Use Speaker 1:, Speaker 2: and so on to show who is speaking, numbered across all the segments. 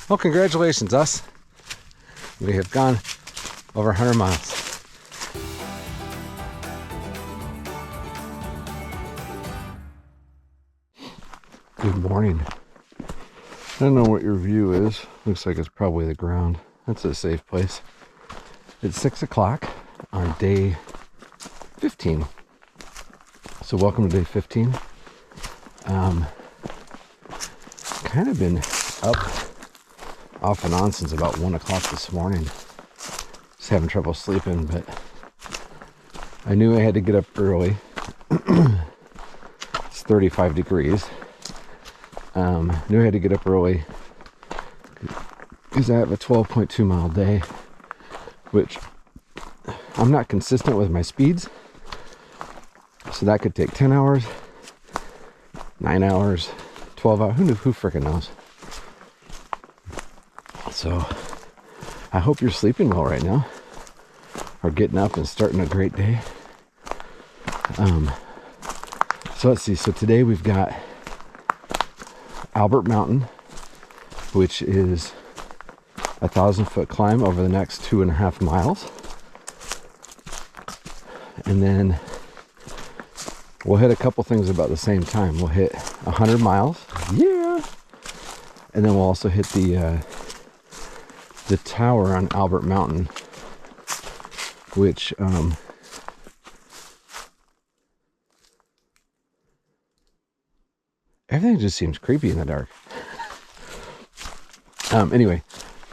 Speaker 1: Well, congratulations, us. We have gone over 100 miles. Good morning. I don't know what your view is. Looks like it's probably the ground. That's a safe place. It's 6 o'clock on day 15. So welcome to day 15. Kind of been up off and on since about 1 o'clock this morning. Just having trouble sleeping, but I knew I had to get up early. It's 35 degrees. Knew I had to get up early because I have a 12.2 mile day, which I'm not consistent with my speeds. So that could take 10 hours, 9 hours, 12 hours, who freaking knows? So I hope you're sleeping well right now, or getting up and starting a great day. So let's see, so today we've got Albert Mountain, which is a 1,000-foot climb over the next 2.5 miles. And then we'll hit a couple things about the same time. We'll hit 100 miles. Yeah. And then we'll also hit the tower on Albert Mountain, which everything just seems creepy in the dark. Anyway,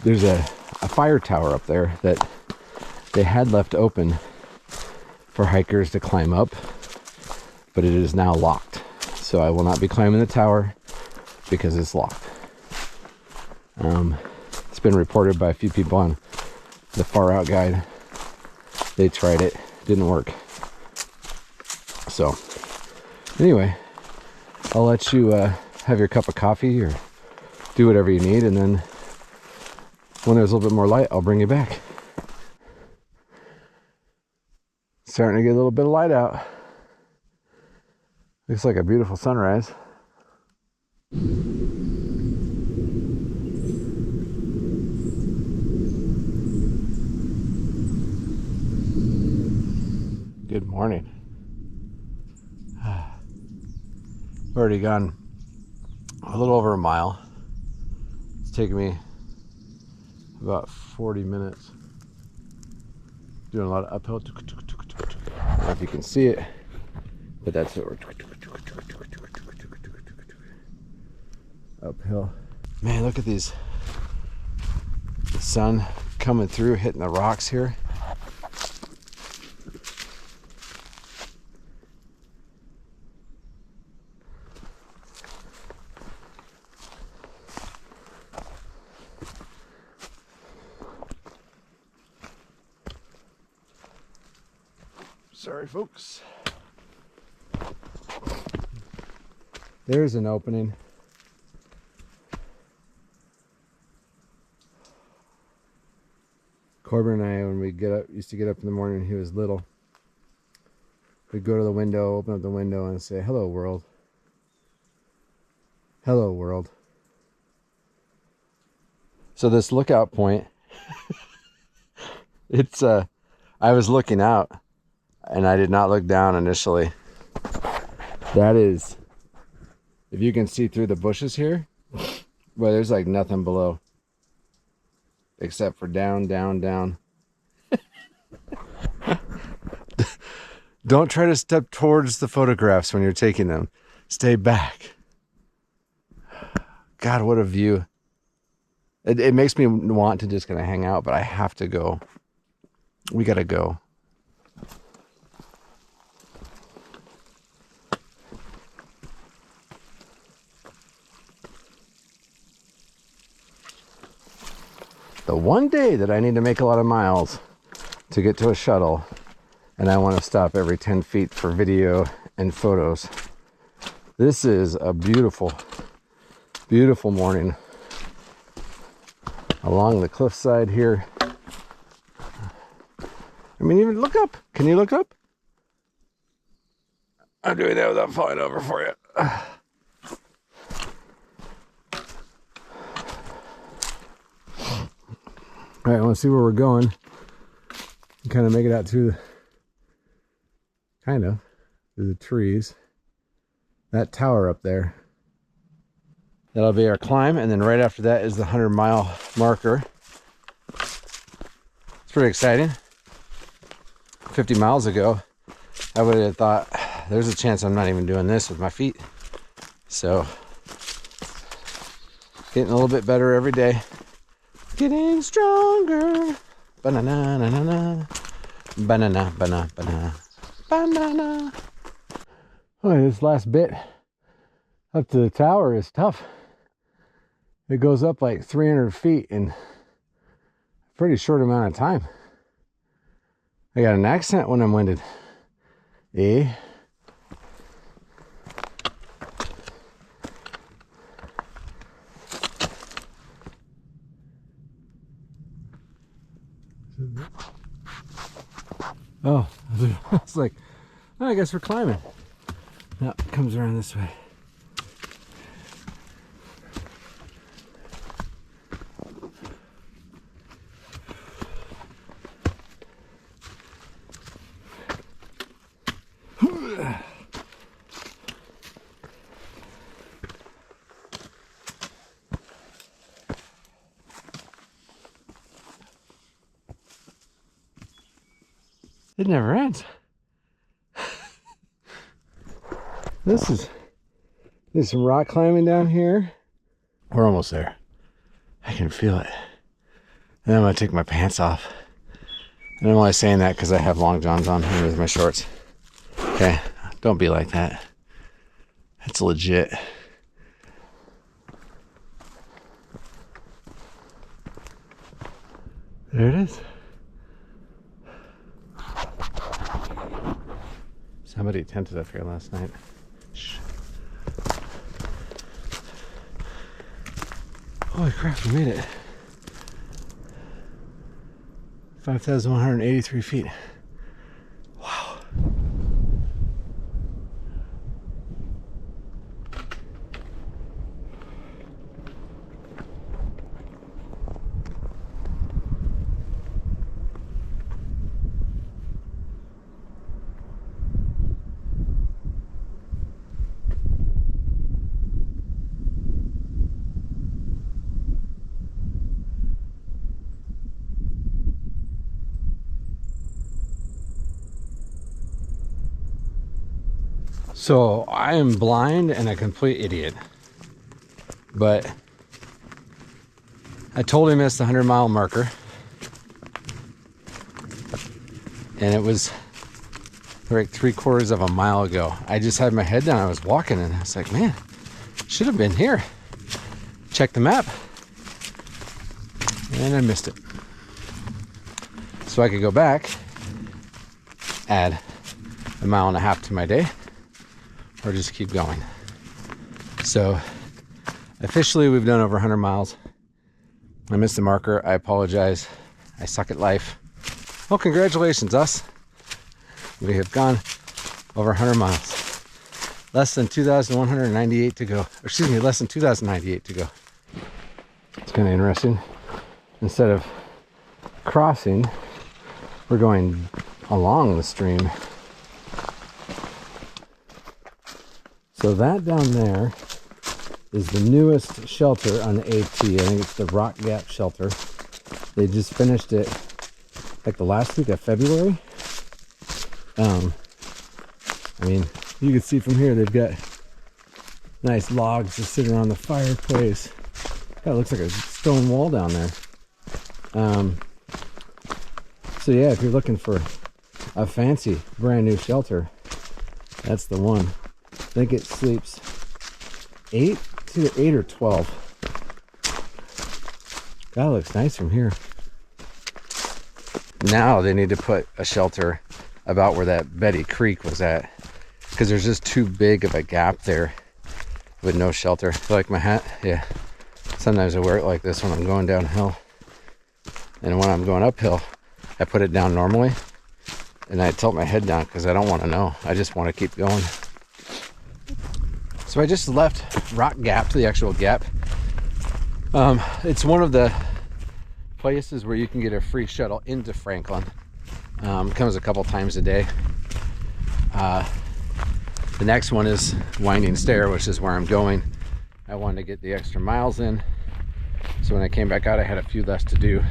Speaker 1: there's a fire tower up there that they had left open for hikers to climb up, but it is now locked. So I will not be climbing the tower because it's locked. It's been reported by a few people on the Far Out Guide. They tried it, didn't work. So anyway, I'll let you have your cup of coffee or do whatever you need, and then when there's a little bit more light, I'll bring you back. Starting to get a little bit of light out. Looks like a beautiful sunrise. Good morning. I've already gone a little over a mile. It's taken me about 40 minutes. Doing a lot of uphill. I don't know if you can see it, but that's what we're uphill. Man, look at these. The sun coming through, hitting the rocks here. Sorry, folks. There's an opening. Corbin and I, when we used to get up in the morning when he was little, we'd go to the window, open up the window, and say, "Hello, world. Hello, world." So this lookout point, it's I was looking out, and I did not look down initially. That is, if you can see through the bushes here, well, there's like nothing below. Except for down, down, down. Don't try to step towards the photographs when you're taking them. Stay back. God, what a view. It makes me want to just kind of hang out, but I have to go. We gotta go. The one day that I need to make a lot of miles to get to a shuttle, and I want to stop every 10 feet for video and photos. This is a beautiful, beautiful morning along the cliffside here. I mean, even look up. Can you look up? I'm doing that without falling over for you. All right, I want to see where we're going. Kind of make it out through the trees. That tower up there. That'll be our climb, and then right after that is the 100-mile marker. It's pretty exciting. 50 miles ago, I would have thought there's a chance I'm not even doing this with my feet. So, getting a little bit better every day. Getting stronger. Banana, banana, banana, banana, banana, banana. Oh, this last bit up to the tower is tough. It goes up like 300 feet in a pretty short amount of time. I got an accent when I'm winded. Eh? Oh, I was like, oh, I guess we're climbing. No, it comes around this way. It never ends. There's some rock climbing down here. We're almost there. I can feel it. And I'm gonna take my pants off. And I'm only saying that because I have long johns on here with my shorts. Okay, don't be like that. It's legit. There it is. Somebody tented up here last night. Shh. Holy crap, we made it. 5,183 feet. Wow. So I am blind and a complete idiot, but I totally missed the 100-mile marker, and it was like 3/4 of a mile ago. I just had my head down, I was walking, and I was like, man, should have been here. Check the map, and I missed it. So I could go back, add 1.5 miles to my day, or just keep going. So officially we've done over 100 miles. I missed the marker. I apologize. I suck at life. Well, congratulations, us. We have gone over 100 miles. Less than 2,198 to go. Or excuse me, less than 2,098 to go. It's kind of interesting. Instead of crossing, we're going along the stream. So that down there is the newest shelter on the AT. I think it's the Rock Gap shelter. They just finished it like the last week of February. I mean, you can see from here they've got nice logs to sit around the fireplace. God, it looks like a stone wall down there. So yeah, if you're looking for a fancy brand new shelter, that's the one. I think it sleeps 8 or 12. God, it looks nice from here. Now they need to put a shelter about where that Betty Creek was at, because there's just too big of a gap there with no shelter. Like my hat, yeah. Sometimes I wear it like this when I'm going downhill, and when I'm going uphill, I put it down normally, and I tilt my head down because I don't want to know. I just want to keep going. So I just left Rock Gap, the actual gap. It's one of the places where you can get a free shuttle into Franklin. Comes a couple times a day. The next one is Winding Stair, which is where I'm going. I wanted to get the extra miles in, so when I came back out I had a few less to do.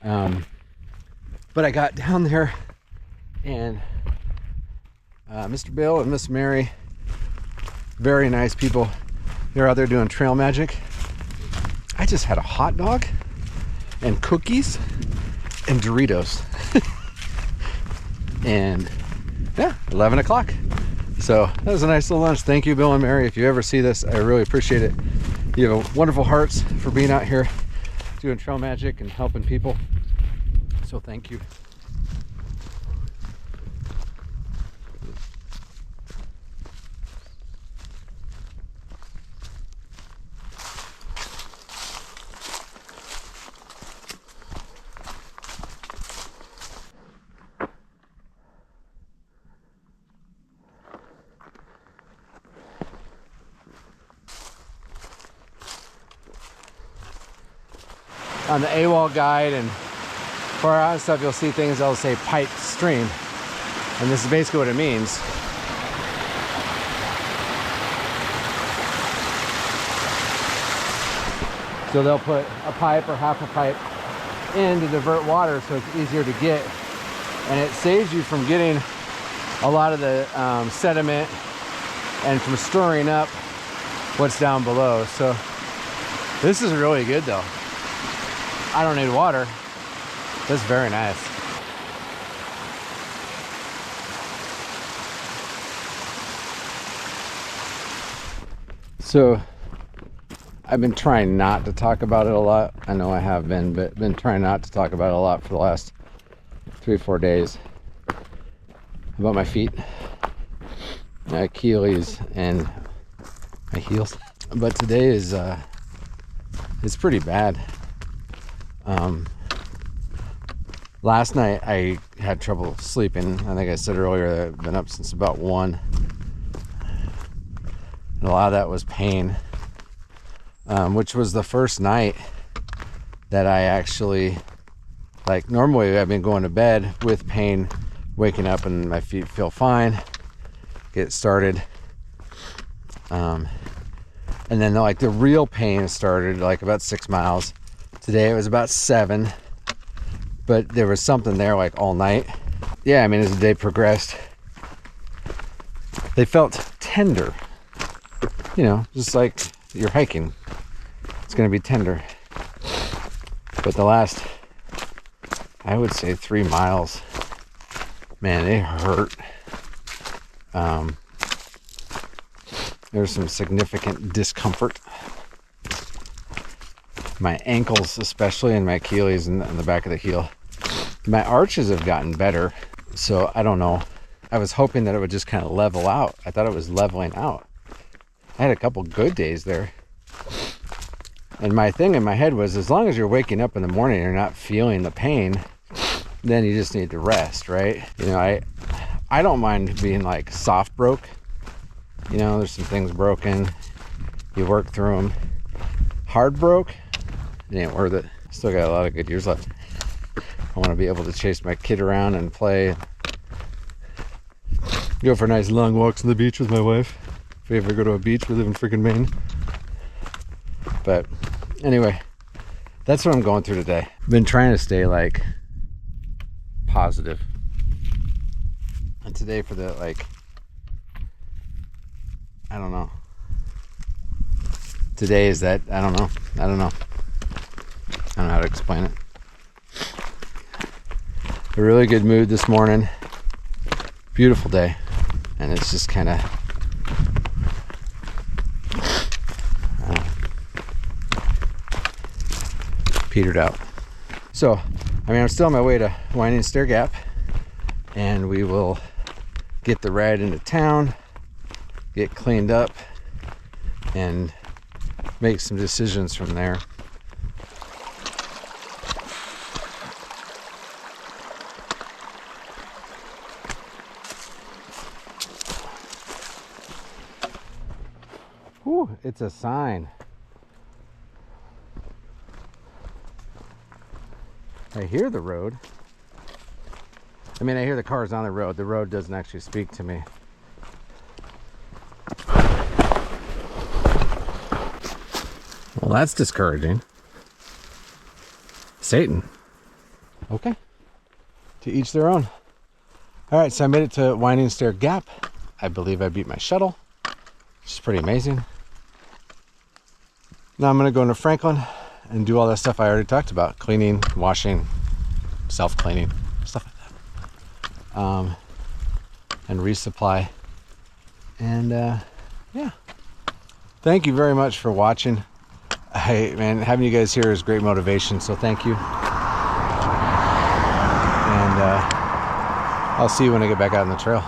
Speaker 1: But I got down there, and Mr. Bill and Miss Mary, very nice people, they're out there doing trail magic. I just had a hot dog and cookies and Doritos. And yeah, 11 o'clock. So that was a nice little lunch. Thank you, Bill and Mary. If you ever see this, I really appreciate it. You have wonderful hearts for being out here doing trail magic and helping people. So thank you. On the AWOL guide and far out and stuff, you'll see things that'll say pipe stream, and this is basically what it means. So they'll put a pipe or half a pipe in to divert water so it's easier to get, and it saves you from getting a lot of the sediment and from storing up what's down below. So this is really good though. I don't need water. That's very nice. So I've been trying not to talk about it a lot. I know I have been, but been trying not to talk about it a lot for the last 3 or 4 days. About my feet, my Achilles, and my heels. But today is it's pretty bad. Last night I had trouble sleeping. I think I said earlier that I've been up since about 1. And a lot of that was pain, which was the first night that I actually, like, normally I've been going to bed with pain, waking up and my feet feel fine, get started. And then like the real pain started like about 6 miles. Today it was about 7, but there was something there like all night. Yeah, I mean, as the day progressed, they felt tender. You know, just like you're hiking, it's going to be tender. But the last, I would say 3 miles, man, it hurt. There's some significant discomfort. My ankles especially, and my Achilles and the back of the heel. My arches have gotten better, so I don't know. I was hoping that it would just kind of level out. I thought it was leveling out. I had a couple good days there. And my thing in my head was, as long as you're waking up in the morning and you're not feeling the pain, then you just need to rest, right? You know, I don't mind being like soft broke. You know, there's some things broken. You work through them. Hard broke, it ain't worth it. Still got a lot of good years left. I want to be able to chase my kid around and play. Go for nice long walks on the beach with my wife. If we ever go to a beach, we live in freaking Maine. But anyway, that's what I'm going through today. I've been trying to stay like positive. And today for the like, I don't know. Today is that, I don't know. I don't know how to explain it. A really good mood this morning. Beautiful day. And it's just kind of petered out. So, I mean, I'm still on my way to Winding Stair Gap, and we will get the ride into town, get cleaned up, and make some decisions from there. Whew, it's a sign. I hear the road. I mean, I hear the cars on the road. The road doesn't actually speak to me. Well, that's discouraging. Satan. Okay. To each their own. All right, so I made it to Winding Stair Gap. I believe I beat my shuttle, which is pretty amazing. Now I'm going to go into Franklin and do all that stuff I already talked about. Cleaning, washing, self-cleaning, stuff like that. And resupply. And yeah. Thank you very much for watching. Hey, man, having you guys here is great motivation, so thank you. And I'll see you when I get back out on the trail.